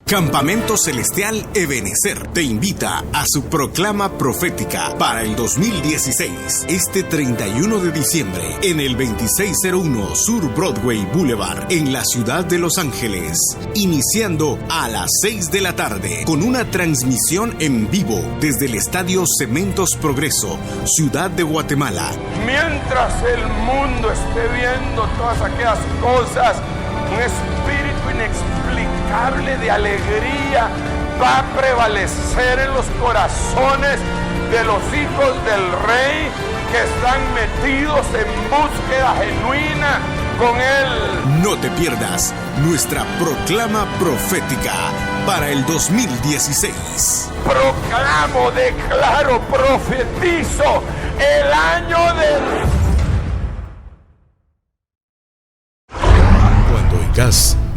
Campamento Celestial Ebenecer te invita a su proclama profética para el 2016, este 31 de diciembre, en el 2601 Sur Broadway Boulevard, en la ciudad de Los Ángeles, iniciando a las 6 de la tarde, con una transmisión en vivo desde el Estadio Cementos Progreso, Ciudad de Guatemala. Mientras el mundo esté viendo todas aquellas cosas, un espíritu inexplicable de alegría va a prevalecer en los corazones de los hijos del Rey que están metidos en búsqueda genuina con Él. No te pierdas nuestra proclama profética para el 2016. Proclamo, declaro, profetizo el año del...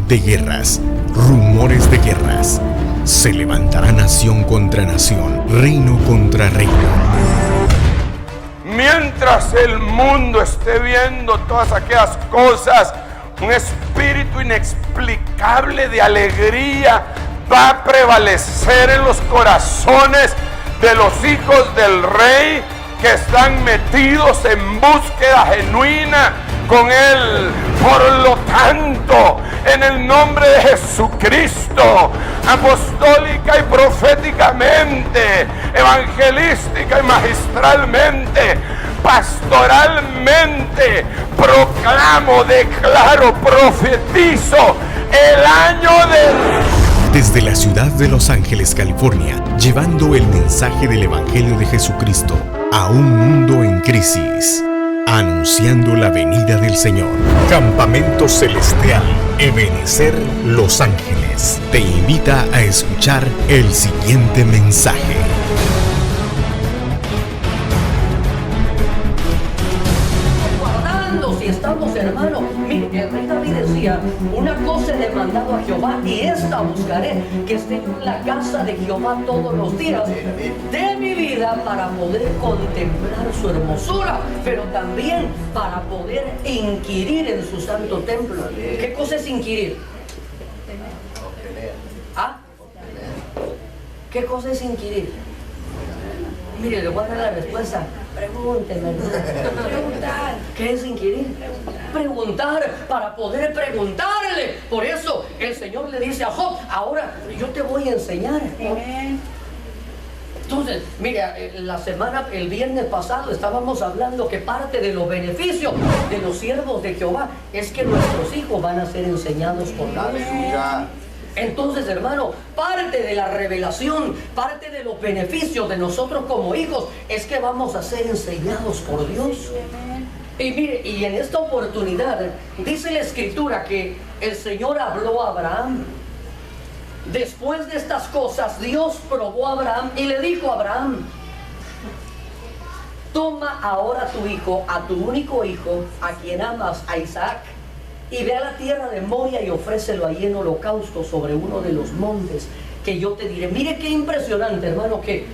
De guerras, rumores de guerras. Se levantará nación contra nación, reino contra reino. Mientras el mundo esté viendo todas aquellas cosas, un espíritu inexplicable de alegría va a prevalecer en los corazones de los hijos del Rey que están metidos en búsqueda genuina con Él. Por lo tanto, en el nombre de Jesucristo, apostólica y proféticamente, evangelística y magistralmente, pastoralmente, proclamo, declaro, profetizo el año del... Desde la ciudad de Los Ángeles, California, llevando el mensaje del Evangelio de Jesucristo a un mundo en crisis, anunciando la venida del Señor. Campamento Celestial Ebenecer Los Ángeles te invita a escuchar el siguiente mensaje. Si estamos, hermanos, mire, el rey David decía: una cosa he demandado a Jehová y esta buscaré, que esté yo en la casa de Jehová todos los días de mi vida, para poder contemplar su hermosura, pero también para poder inquirir en su santo templo. ¿Qué cosa es inquirir? ¿Ah? ¿Qué cosa es inquirir? Mire, le voy a dar la respuesta. Pregúnteme. Preguntar. ¿Qué es inquirir? Preguntar, para poder preguntarle. Por eso el Señor le dice a Job: ahora yo te voy a enseñar. Entonces, mira, el viernes pasado estábamos hablando que parte de los beneficios de los siervos de Jehová es que nuestros hijos van a ser enseñados por Dios. Entonces, hermano, parte de la revelación, parte de los beneficios de nosotros como hijos es que vamos a ser enseñados por Dios. Y mire, y en esta oportunidad dice la Escritura que el Señor habló a Abraham. Después de estas cosas, Dios probó a Abraham y le dijo a Abraham: toma ahora a tu hijo, a tu único hijo, a quien amas, a Isaac, y ve a la tierra de Moria y ofrécelo allí en holocausto sobre uno de los montes que yo te diré. Mire qué impresionante, hermano, que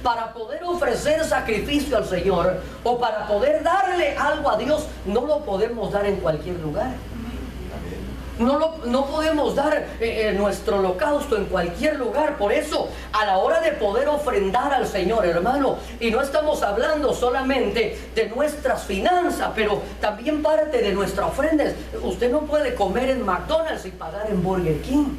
para poder ofrecer sacrificio al Señor o para poder darle algo a Dios, no lo podemos dar en cualquier lugar. No podemos dar nuestro holocausto en cualquier lugar. Por eso, a la hora de poder ofrendar al Señor, hermano, y no estamos hablando solamente de nuestras finanzas, pero también parte de nuestra ofrenda. Usted no puede comer en McDonald's y pagar en Burger King,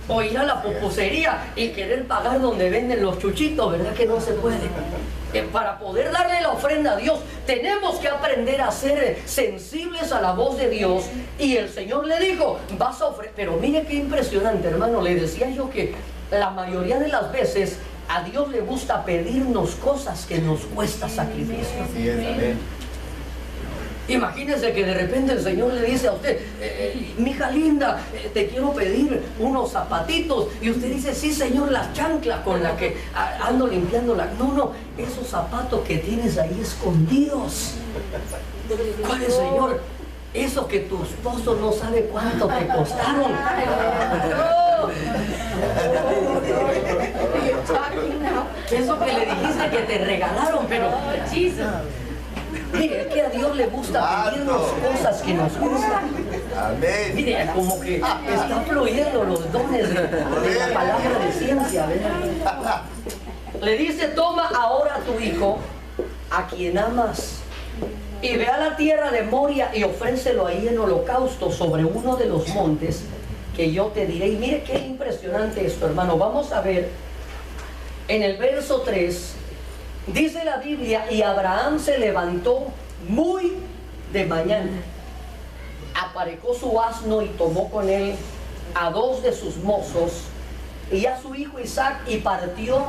o ir a la pupusería y querer pagar donde venden los chuchitos, ¿verdad que no se puede? Para poder darle la ofrenda a Dios, tenemos que aprender a ser sensibles a la voz de Dios. Y el Señor le dijo: vas a ofrecer. Pero mire qué impresionante, hermano. Le decía yo que la mayoría de las veces a Dios le gusta pedirnos cosas que nos cuesta sacrificio. Imagínese que de repente el Señor le dice a usted: mija linda, te quiero pedir unos zapatitos. Y usted dice: sí, Señor, las chanclas con las que ando limpiando la... No, esos zapatos que tienes ahí escondidos. ¿Cuáles, Señor? Esos que tu esposo no sabe cuánto te costaron. Eso que le dijiste que te regalaron, pero... Mire, es que a Dios le gusta pedirnos cosas que nos gustan. Amén. Mire, como que está fluyendo los dones de la palabra de ciencia, ¿verdad? Le dice, toma ahora a tu hijo, a quien amas, y ve a la tierra de Moria y ofrécelo ahí en holocausto sobre uno de los montes que yo te diré. Y mire qué impresionante esto, hermano. Vamos a ver en el verso 3, dice la Biblia, y Abraham se levantó muy de mañana, aparejó su asno y tomó con él a 2 de sus mozos y a su hijo Isaac, y partió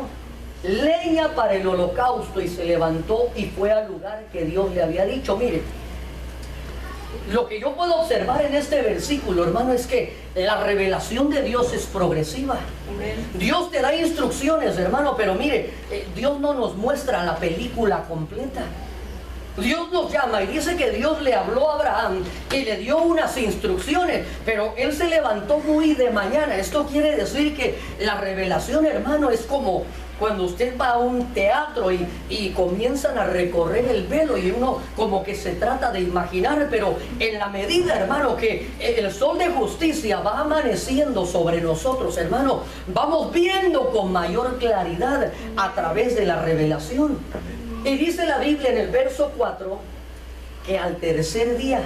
leña para el holocausto, y se levantó y fue al lugar que Dios le había dicho. Mire, lo que yo puedo observar en este versículo, hermano, es que la revelación de Dios es progresiva. Dios te da instrucciones, hermano, pero mire, Dios no nos muestra la película completa. Dios nos llama y dice que Dios le habló a Abraham y le dio unas instrucciones, pero él se levantó muy de mañana. Esto quiere decir que la revelación, hermano, es como cuando usted va a un teatro y comienzan a recorrer el velo, y uno como que se trata de imaginar, pero en la medida, hermano, que el sol de justicia va amaneciendo sobre nosotros, hermano, vamos viendo con mayor claridad a través de la revelación. Y dice la Biblia en el verso 4 que al tercer día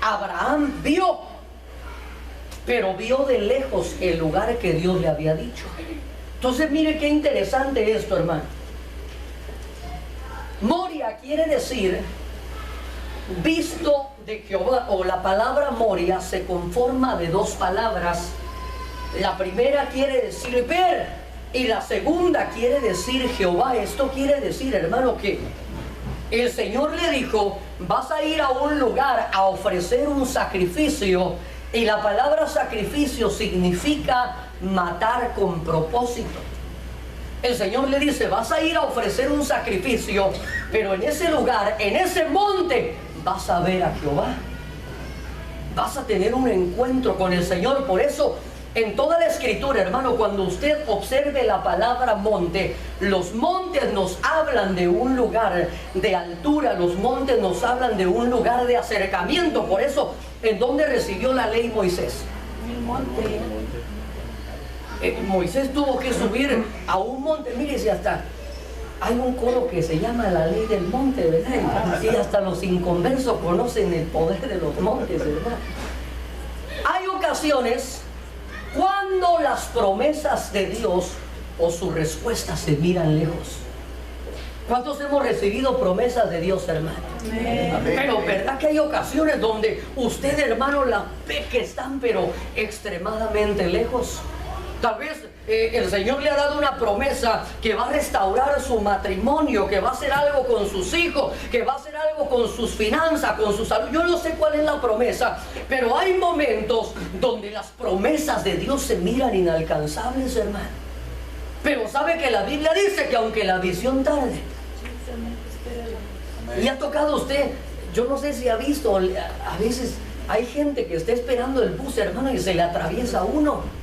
Abraham vio, pero vio de lejos el lugar que Dios le había dicho. Entonces mire qué interesante esto, hermano. Moria quiere decir visto de Jehová, o la palabra Moria se conforma de 2 palabras. La primera quiere decir ver, y la segunda quiere decir Jehová. Esto quiere decir, hermano, que el Señor le dijo, vas a ir a un lugar a ofrecer un sacrificio, y la palabra sacrificio significa matar con propósito. El Señor le dice, vas a ir a ofrecer un sacrificio, pero en ese lugar, en ese monte, vas a ver a Jehová. Vas a tener un encuentro con el Señor. Por eso, en toda la Escritura, hermano, cuando usted observe la palabra monte, los montes nos hablan de un lugar de altura, los montes nos hablan de un lugar de acercamiento. Por eso, ¿en dónde recibió la ley Moisés? En el monte. Moisés tuvo que subir a un monte. Mire, si hasta hay un coro que se llama la ley del monte, ¿verdad? Y hasta los inconversos conocen el poder de los montes, ¿verdad? Hay ocasiones cuando las promesas de Dios o sus respuestas se miran lejos. ¿Cuántos hemos recibido promesas de Dios, hermano? Amén. Pero verdad que hay ocasiones donde usted, hermano, la ve que están pero extremadamente lejos. Tal vez el Señor le ha dado una promesa que va a restaurar su matrimonio, que va a hacer algo con sus hijos, que va a hacer algo con sus finanzas, con su salud. Yo no sé cuál es la promesa, pero hay momentos donde las promesas de Dios se miran inalcanzables, hermano. Pero sabe que la Biblia dice que aunque la visión tarde, le ha tocado a usted, yo no sé si ha visto, a veces hay gente que está esperando el bus, hermano, y se le atraviesa a uno.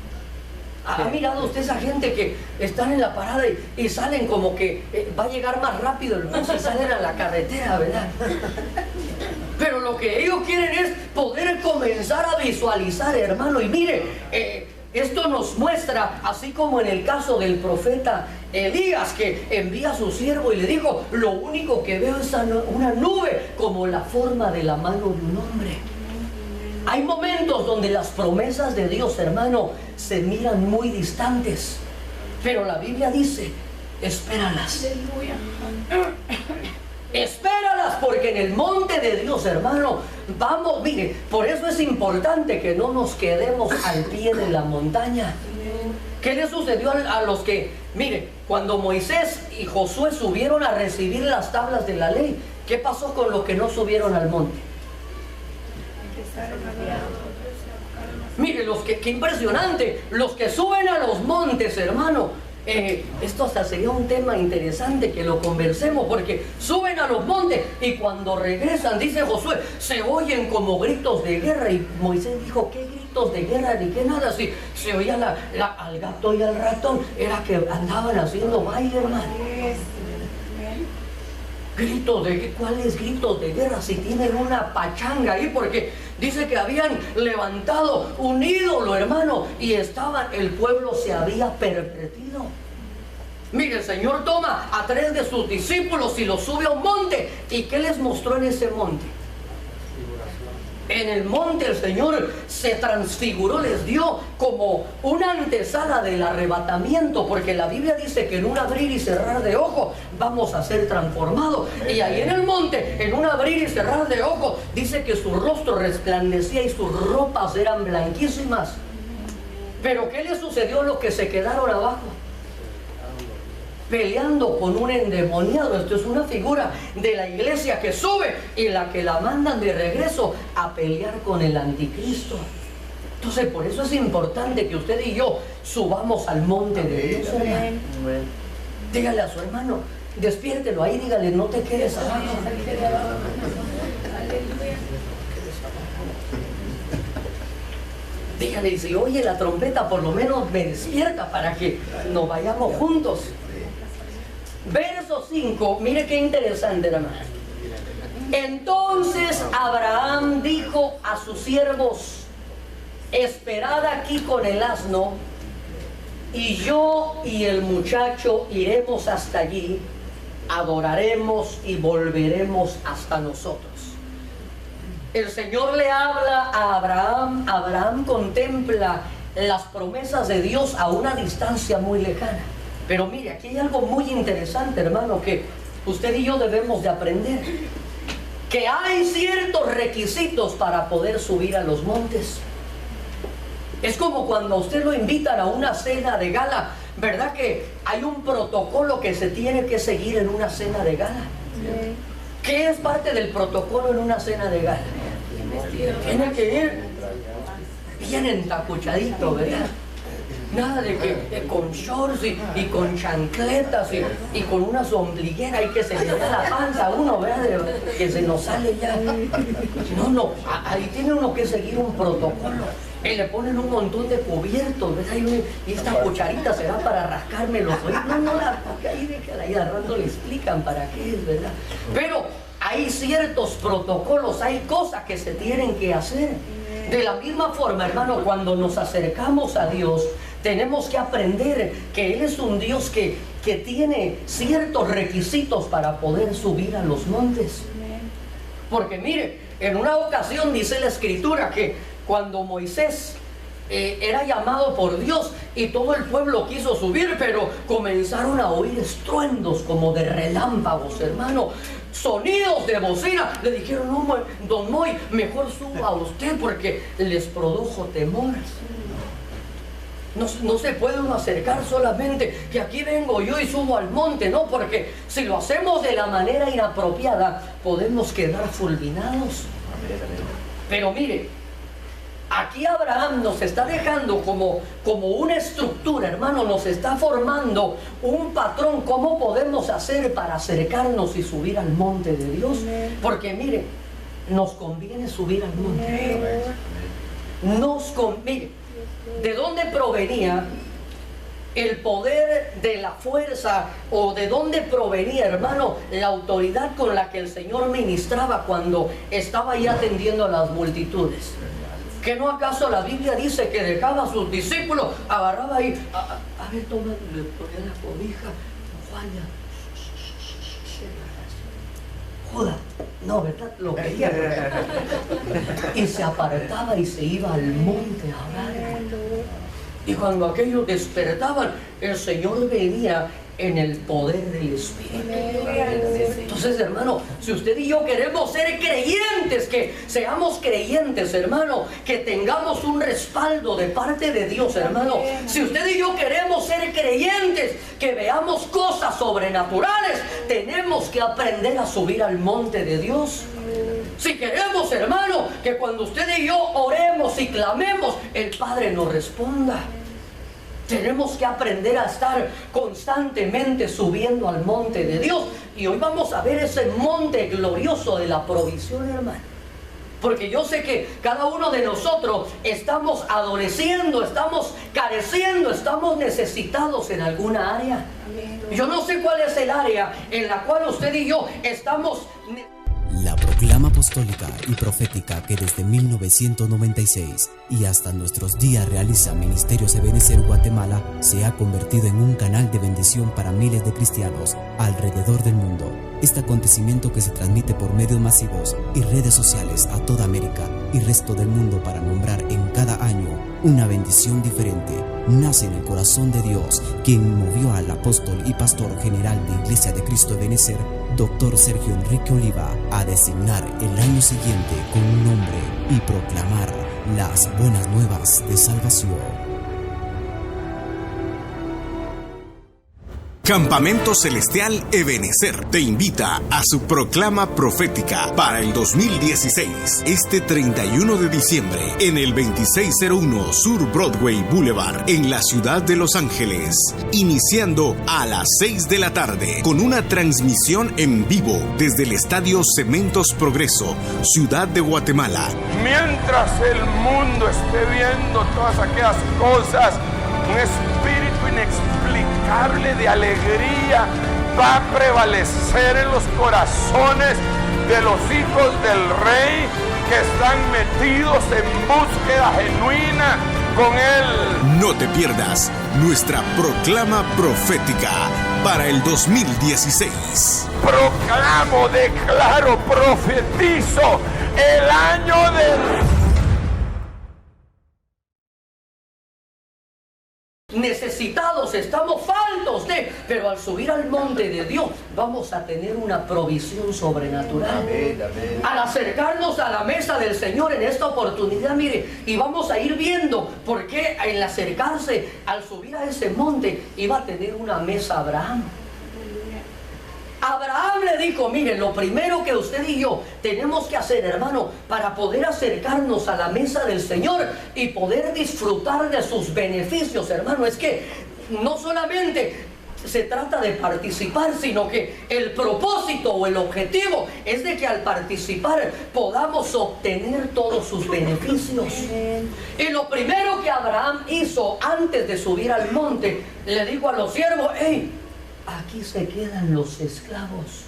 ¿Ha mirado usted esa gente que están en la parada y salen como que va a llegar más rápido el bus y salen a la carretera, ¿verdad? Pero lo que ellos quieren es poder comenzar a visualizar, hermano. Y mire, esto nos muestra, así como en el caso del profeta Elías, que envía a su siervo y le dijo, lo único que veo es una nube como la forma de la mano de un hombre. Hay momentos donde las promesas de Dios, hermano, se miran muy distantes, pero la Biblia dice, espéralas. Espéralas, porque en el monte de Dios, hermano, vamos, mire, por eso es importante que no nos quedemos al pie de la montaña. ¿Qué le sucedió a los que, mire, cuando Moisés y Josué subieron a recibir las tablas de la ley, ¿qué pasó con los que no subieron al monte? Mire, qué impresionante, los que suben a los montes, hermano. Esto hasta sería un tema interesante que lo conversemos, porque suben a los montes y cuando regresan, dice Josué, se oyen como gritos de guerra. Y Moisés dijo, ¿qué gritos de guerra? Ni qué nada, si se oía al gato y al ratón, era que andaban haciendo baile, hermano. ¿Cuáles gritos de guerra? Si tienen una pachanga ahí, porque Dice que habían levantado un ídolo, hermano, y el pueblo se había pervertido. Mire, el Señor toma a 3 de sus discípulos y los sube a un monte. ¿Y qué les mostró en ese monte? En el monte el Señor se transfiguró, les dio como una antesala del arrebatamiento, porque la Biblia dice que en un abrir y cerrar de ojos vamos a ser transformados. Y ahí en el monte, en un abrir y cerrar de ojos, dice que su rostro resplandecía y sus ropas eran blanquísimas. Pero ¿qué le sucedió a los que se quedaron abajo? Peleando con un endemoniado. Esto es una figura de la iglesia que sube y la que la mandan de regreso a pelear con el anticristo. Entonces por eso es importante que usted y yo subamos al monte de Dios, hermano. Dígale a su hermano, despiértelo ahí, dígale, no te quedes abajo. Dígale, si oye la trompeta, por lo menos me despierta para que nos vayamos juntos. Verso 5, mire qué interesante, hermano. Entonces Abraham dijo a sus siervos: esperad aquí con el asno, y yo y el muchacho iremos hasta allí, adoraremos y volveremos hasta nosotros. El Señor le habla a Abraham. Abraham contempla las promesas de Dios a una distancia muy lejana. Pero mire, aquí hay algo muy interesante, hermano, que usted y yo debemos de aprender. Que hay ciertos requisitos para poder subir a los montes. Es como cuando a usted lo invitan a una cena de gala, ¿verdad? Que hay un protocolo que se tiene que seguir en una cena de gala. ¿Qué es parte del protocolo en una cena de gala? Tiene que ir bien entacuchadito, ¿verdad? Nada de que con shorts y con chancletas y con una sombrillera y que se le da la panza a uno, ¿verdad? Que se nos sale ya. No, ahí tiene uno que seguir un protocolo. Y le ponen un montón de cubiertos, ¿verdad? Y esta cucharita será para rascarme los oídos. No, porque ahí déjala, ahí al rato le explican para qué es, ¿verdad? Pero hay ciertos protocolos, hay cosas que se tienen que hacer. De la misma forma, hermano, cuando nos acercamos a Dios, tenemos que aprender que Él es un Dios que tiene ciertos requisitos para poder subir a los montes. Porque mire, en una ocasión dice la Escritura que cuando Moisés era llamado por Dios y todo el pueblo quiso subir, pero comenzaron a oír estruendos como de relámpagos, hermano, sonidos de bocina. Le dijeron: no, don Moy, mejor suba usted, porque les produjo temor. No se puede uno acercar solamente que aquí vengo yo y subo al monte, no, porque si lo hacemos de la manera inapropiada podemos quedar fulminados. Pero mire, aquí Abraham nos está dejando como una estructura, hermano, nos está formando un patrón, cómo podemos hacer para acercarnos y subir al monte de Dios. Porque mire, nos conviene subir al monte. Nos conviene. ¿De dónde provenía el poder de la fuerza, o de dónde provenía, hermano, la autoridad con la que el Señor ministraba cuando estaba ahí atendiendo a las multitudes? ¿Que no acaso la Biblia dice que dejaba a sus discípulos, agarraba ahí, a ver, toma, le ponía la cobija, Juana, joda, no, ¿verdad? Lo quería. Y se apartaba y se iba al monte a orar. Y cuando aquellos despertaban, el Señor venía en el poder del Espíritu. Entonces, hermano, si usted y yo queremos ser creyentes, que seamos creyentes, hermano, que tengamos un respaldo de parte de Dios, hermano. Si usted y yo queremos ser creyentes, que veamos cosas sobrenaturales, tenemos que aprender a subir al monte de Dios. Si queremos, hermano, que cuando usted y yo oremos y clamemos, el Padre nos responda. Tenemos que aprender a estar constantemente subiendo al monte de Dios. Y hoy vamos a ver ese monte glorioso de la provisión, hermano. Porque yo sé que cada uno de nosotros estamos adoleciendo, estamos careciendo, estamos necesitados en alguna área. Yo no sé cuál es el área en la cual usted y yo estamos. La proclama Proclama apostólica y profética que desde 1996 y hasta nuestros días realiza Ministerios Ebenecer Guatemala se ha convertido en un canal de bendición para miles de cristianos alrededor del mundo. Este acontecimiento que se transmite por medios masivos y redes sociales a toda América y resto del mundo para nombrar en cada año una bendición diferente, nace en el corazón de Dios, quien movió al apóstol y pastor general de Iglesia de Cristo Ebenecer, Dr. Sergio Enrique Oliva, a designar el año siguiente con un nombre y proclamar las buenas nuevas de salvación. Campamento Celestial Ebenecer te invita a su proclama profética para el 2016, este 31 de diciembre, en el 2601 Sur Broadway Boulevard, en la ciudad de Los Ángeles, iniciando a las 6 de la tarde, con una transmisión en vivo desde el Estadio Cementos Progreso, Ciudad de Guatemala. Mientras el mundo esté viendo todas aquellas cosas, un espíritu inexplicable de alegría va a prevalecer en los corazones de los hijos del Rey que están metidos en búsqueda genuina con Él. No te pierdas nuestra proclama profética para el 2016. Proclamo, declaro, profetizo el año del... Necesitados, estamos faltos de, pero al subir al monte de Dios vamos a tener una provisión sobrenatural. Amén, amén. Al acercarnos a la mesa del Señor en esta oportunidad, mire, y vamos a ir viendo por qué al acercarse, al subir a ese monte, iba a tener una mesa Abraham. Abraham le dijo, mire, lo primero que usted y yo tenemos que hacer, hermano, para poder acercarnos a la mesa del Señor y poder disfrutar de sus beneficios, hermano, es que no solamente se trata de participar, sino que el propósito o el objetivo es de que al participar podamos obtener todos sus beneficios. Y lo primero que Abraham hizo antes de subir al monte, le dijo a los siervos, hey, aquí se quedan los esclavos.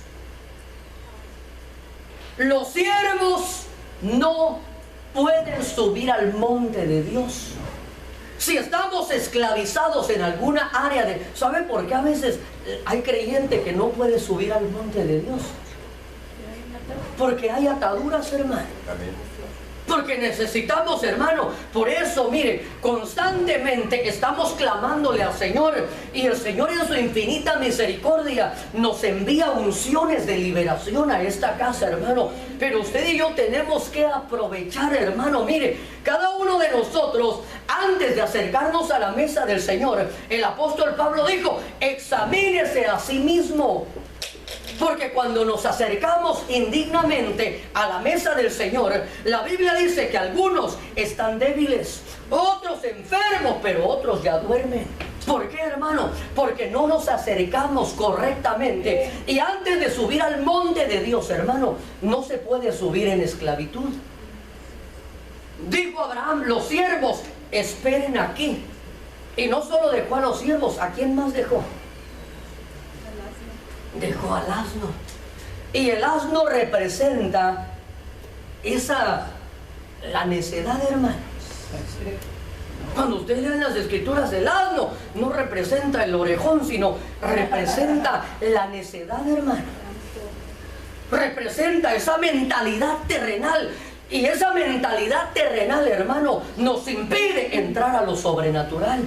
Los siervos no pueden subir al monte de Dios. Si estamos esclavizados en alguna área de... ¿Sabe por qué a veces hay creyente que no puede subir al monte de Dios? Porque hay ataduras, hermano. Porque necesitamos, hermano, por eso, mire, constantemente estamos clamándole al Señor y el Señor en su infinita misericordia nos envía unciones de liberación a esta casa, hermano. Pero usted y yo tenemos que aprovechar, hermano, mire, cada uno de nosotros, antes de acercarnos a la mesa del Señor, el apóstol Pablo dijo, examínese a sí mismo. Porque cuando nos acercamos indignamente a la mesa del Señor, la Biblia dice que algunos están débiles, otros enfermos, pero otros ya duermen. ¿Por qué, hermano? Porque no nos acercamos correctamente. Y antes de subir al monte de Dios, hermano, no se puede subir en esclavitud. Dijo Abraham, los siervos esperen aquí. Y no solo dejó a los siervos, ¿a quién más dejó? Dejó al asno. Y el asno representa la necedad, hermano. Cuando usted lee en las escrituras, el asno no representa el orejón, sino representa la necedad, hermano. Representa esa mentalidad terrenal. Y esa mentalidad terrenal, hermano, nos impide entrar a lo sobrenatural.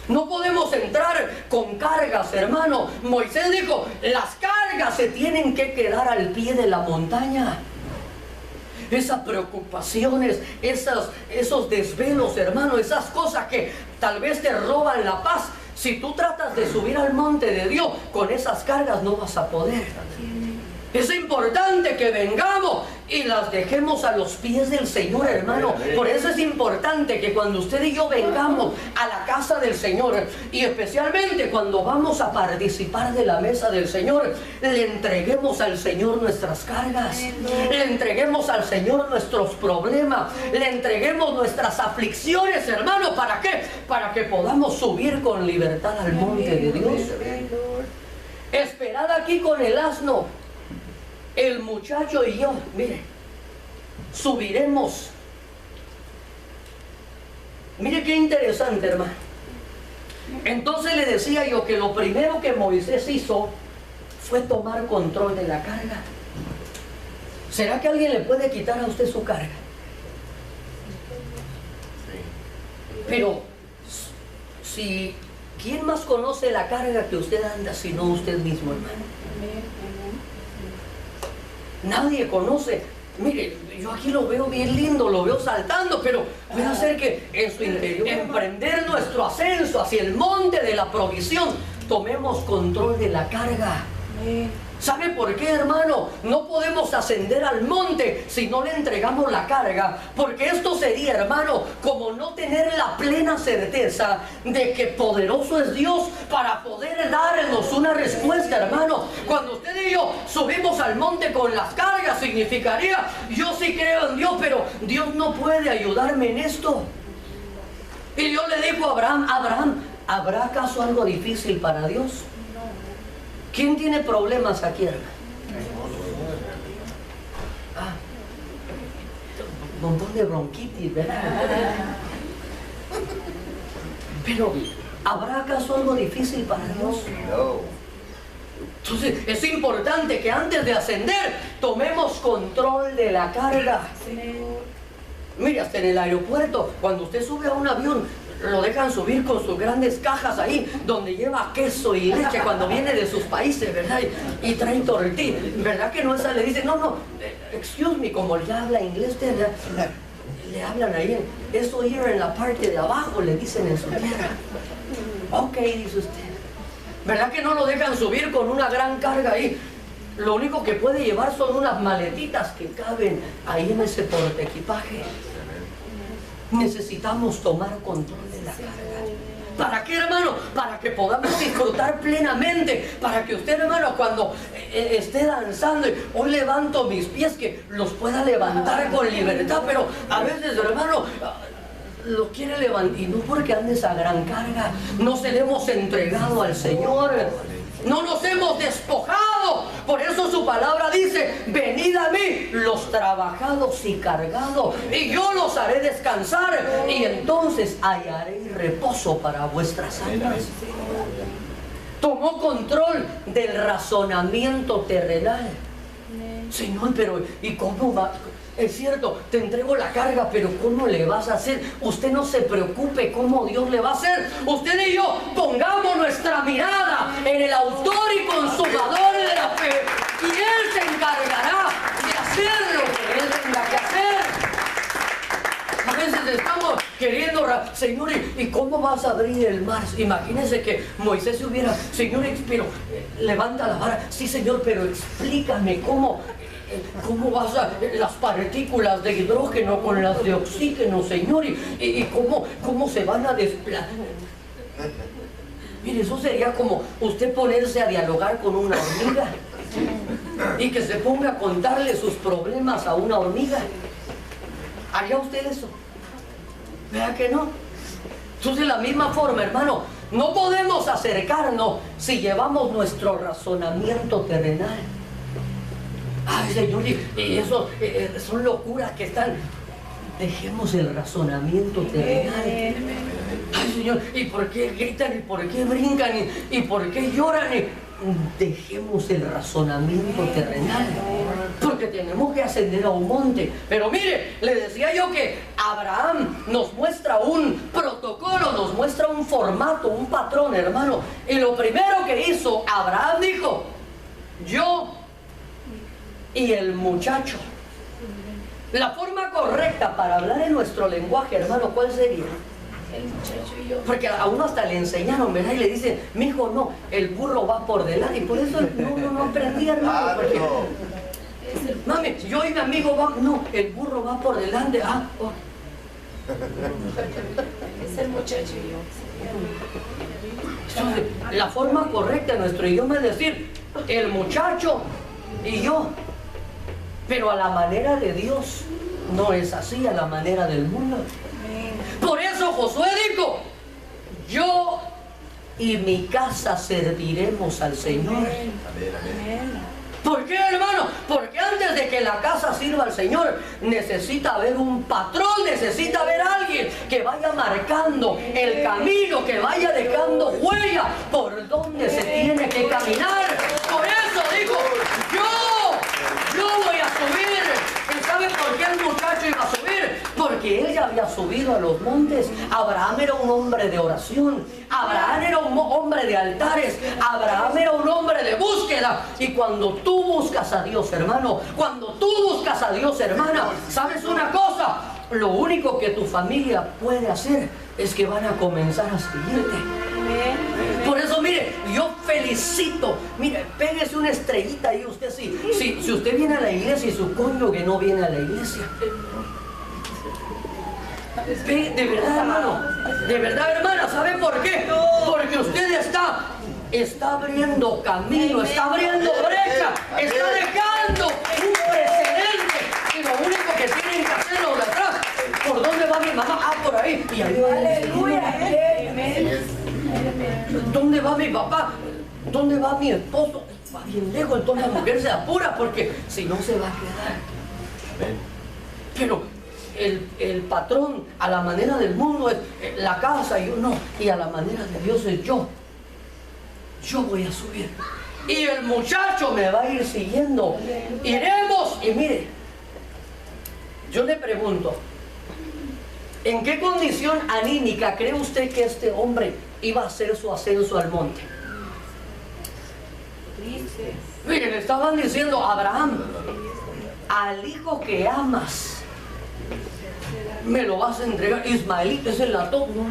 No podemos entrar con cargas, hermano. Moisés dijo, las cargas se tienen que quedar al pie de la montaña. Esas preocupaciones, esos desvelos, hermano, esas cosas que tal vez te roban la paz. Si tú tratas de subir al monte de Dios, con esas cargas no vas a poder. Es importante que vengamos y las dejemos a los pies del Señor, hermano. Por eso es importante que cuando usted y yo vengamos a la casa del Señor, y especialmente cuando vamos a participar de la mesa del Señor, le entreguemos al Señor nuestras cargas, le entreguemos al Señor nuestros problemas, le entreguemos nuestras aflicciones, hermano. ¿Para qué? Para que podamos subir con libertad al monte de Dios. Esperad aquí con el asno. el muchacho y yo, mire, subiremos. Mire qué interesante, hermano. Entonces le decía yo que lo primero que Moisés hizo fue tomar control de la carga. ¿Será que alguien le puede quitar a usted su carga? Pero si ¿quién más conoce la carga que usted anda sino usted mismo, hermano? Nadie conoce. Mire, yo aquí lo veo bien lindo, lo veo saltando, pero puede ser que en su interior, emprender nuestro ascenso hacia el monte de la provisión, tomemos control de la carga. ¿Sabe por qué, hermano? No podemos ascender al monte si no le entregamos la carga, porque esto sería, hermano, como no tener la plena certeza de que poderoso es Dios para poder darnos una respuesta, hermano. Cuando usted y yo subimos al monte con las cargas, significaría, yo sí creo en Dios, pero Dios no puede ayudarme en esto. Y Dios le dijo a Abraham, Abraham, ¿habrá acaso algo difícil para Dios? ¿Quién tiene problemas aquí, hermano? Un montón de bronquitis, ¿verdad? Pero, ¿habrá acaso algo difícil para Dios? No. Entonces, es importante que antes de ascender, tomemos control de la carga. Mire, hasta en el aeropuerto, cuando usted sube a un avión, lo dejan subir con sus grandes cajas ahí, donde lleva queso y leche cuando viene de sus países, ¿verdad? Y traen tortilla, ¿verdad que no? Esa le dice, no, excuse me, como ya habla inglés, le hablan ahí, eso ir en la parte de abajo, le dicen en su tierra. Ok, dice usted. ¿Verdad que no lo dejan subir con una gran carga ahí? Lo único que puede llevar son unas maletitas que caben ahí en ese portaequipaje. Necesitamos tomar control de la carga. ¿Para qué, hermano? Para que podamos disfrutar plenamente. Para que usted, hermano, cuando esté danzando, hoy levanto mis pies, que los pueda levantar con libertad. Pero a veces, hermano, lo quiere levantar, y no porque ande esa gran carga. No se le hemos entregado al Señor. No nos hemos despojado. Por eso su palabra dice, venid a mí los trabajados y cargados, y yo los haré descansar, y entonces hallaré reposo para vuestras almas. Tomó control del razonamiento terrenal. Señor, pero ¿y cómo va? Es cierto, te entrego la carga, pero ¿cómo le vas a hacer? Usted no se preocupe cómo Dios le va a hacer. Usted y yo pongamos nuestra mirada en el autor y consumador de la fe, y Él se encargará de hacer lo que Él tenga que hacer. A veces estamos queriendo, Señor, ¿y cómo vas a abrir el mar? Imagínense que Moisés se hubiera, Señor, pero levanta la vara. Sí, Señor, pero explícame cómo vas a las partículas de hidrógeno con las de oxígeno, Señor, y cómo se van a desplazar. Mire, eso sería como usted ponerse a dialogar con una hormiga y que se ponga a contarle sus problemas a una hormiga. ¿Haría usted eso? ¿Verdad que no? Entonces, de la misma forma, hermano, no podemos acercarnos si llevamos nuestro razonamiento terrenal. Ay, Señor, y eso son locuras que están. Dejemos el razonamiento terrenal. Ay, Señor, ¿y por qué gritan? ¿Y por qué brincan? ¿Y por qué lloran? Dejemos el razonamiento terrenal, porque tenemos que ascender a un monte. Pero mire, le decía yo que Abraham nos muestra un protocolo, nos muestra un formato, un patrón, hermano. Y lo primero que hizo Abraham dijo, yo y el muchacho. La forma correcta para hablar en nuestro lenguaje, hermano, ¿cuál sería? El muchacho y yo. Porque a uno hasta le enseñaron, ¿verdad? Y le dicen, mijo, no, el burro va por delante. Y por eso no aprendí, hermano. Porque, mami, yo y mi amigo va, no, el burro va por delante. Es el muchacho y yo. Entonces, la forma correcta en nuestro idioma es decir, el muchacho y yo. Pero a la manera de Dios no es así, a la manera del mundo. Por eso Josué dijo, yo y mi casa serviremos al Señor. ¿Por qué? qué, hermano? Porque antes de que la casa sirva al Señor, necesita haber un patrón, necesita haber alguien que vaya marcando el camino, que vaya dejando huella por donde se tiene que caminar. Por eso digo, yo voy a subir. ¿Y sabe por qué el muchacho iba a subir? Porque él ya había subido a los montes. Abraham era un hombre de oración. Abraham era un hombre de altares. Abraham era un hombre de búsqueda. Y cuando tú buscas a Dios, hermano, cuando tú buscas a Dios, hermana, ¿sabes una cosa? Lo único que tu familia puede hacer es que van a comenzar a seguirte. Por eso, mire, yo felicito. Mire, pégese una estrellita ahí usted. Si usted viene a la iglesia y su cónyuge no viene a la iglesia. De verdad, hermano. De verdad, hermana. ¿Sabe por qué? Porque usted está abriendo camino, está abriendo brecha, está dejando un precedente. Y lo único que tienen que hacer los de atrás, ¿por dónde va mi mamá? Ah, por ahí. Y ahí va. Aleluya. ¿Dónde va mi papá? ¿Dónde va mi esposo? Va bien lejos, entonces la mujer se apura porque si no se va a quedar. Pero el patrón a la manera del mundo es la casa y yo no. Y a la manera de Dios es yo. Yo voy a subir. Y el muchacho me va a ir siguiendo. Iremos y mire, yo le pregunto, ¿en qué condición anímica cree usted que este hombre iba a hacer su ascenso al monte? Miren, le estaban diciendo a Abraham, al hijo que amas, me lo vas a entregar. Ismaelita es el latón. No,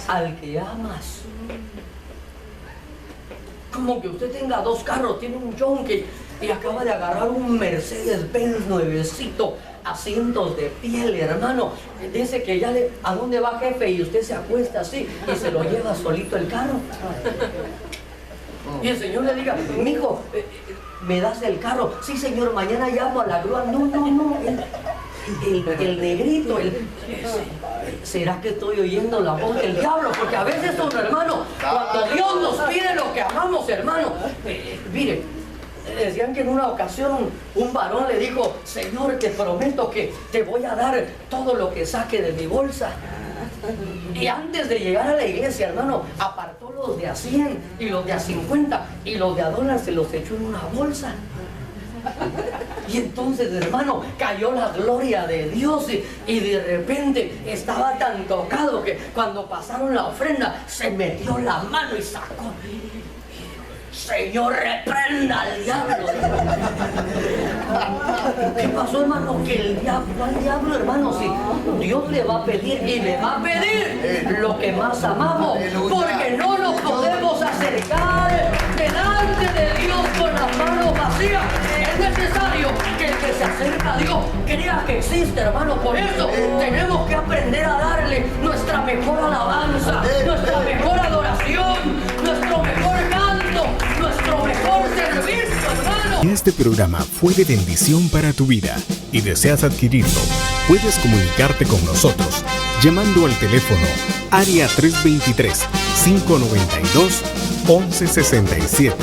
al que amas. Como que usted tenga dos carros, tiene un yonque y acaba de agarrar un Mercedes-Benz nuevecito, asientos de piel, hermano. Dice que ya ¿a dónde va, jefe? Y usted se acuesta así y se lo lleva solito el carro. Y el Señor le diga, mijo, ¿me das el carro? Sí, señor, mañana llamo a la grúa. No. El negrito, ¿será que estoy oyendo la voz del diablo? Porque a veces, hermano, cuando Dios nos pide lo que amamos, hermano, mire, decían que en una ocasión un varón le dijo, Señor, te prometo que te voy a dar todo lo que saque de mi bolsa. Y antes de llegar a la iglesia, hermano, apartó los de a 100 y los de a 50 y los de a $1 se los echó en una bolsa. Y entonces, hermano, cayó la gloria de Dios y de repente estaba tan tocado que cuando pasaron la ofrenda se metió la mano y sacó. Señor, reprenda al diablo. ¿Qué pasó, hermano? Que el diablo, hermano, si Dios le va a pedir y le va a pedir lo que más amamos, porque no nos podemos acercar delante de Dios con las manos vacías. Es necesario que el que se acerca a Dios crea que existe, hermano. Por eso tenemos que aprender a darle nuestra mejor alabanza, nuestra mejor adoración, nuestro mejor canto, nuestro mejor servicio, hermano. Este programa fue de bendición para tu vida y deseas adquirirlo. Puedes comunicarte con nosotros llamando al teléfono área 323-592-1167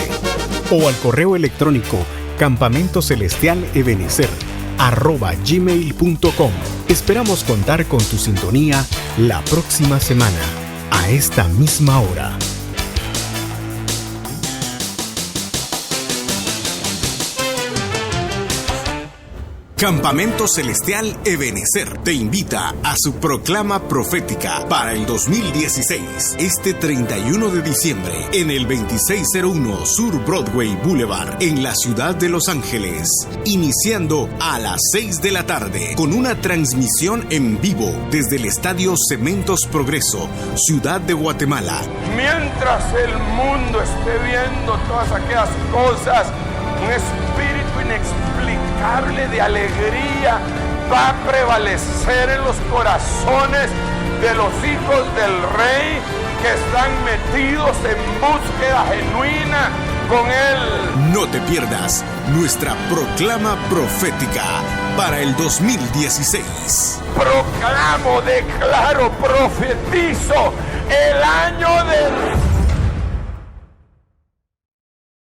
o al correo electrónico campamentocelestialebenecer@gmail.com. Esperamos contar con tu sintonía la próxima semana a esta misma hora. Campamento Celestial Ebenecer te invita a su proclama profética para el 2016, este 31 de diciembre, en el 2601 Sur Broadway Boulevard, en la ciudad de Los Ángeles, iniciando a las 6 de la tarde, con una transmisión en vivo desde el Estadio Cementos Progreso, Ciudad de Guatemala. Mientras el mundo esté viendo todas aquellas cosas, un espíritu inexplicable de alegría va a prevalecer en los corazones de los hijos del Rey que están metidos en búsqueda genuina con Él. No te pierdas nuestra proclama profética para el 2016. Proclamo, declaro, profetizo el año del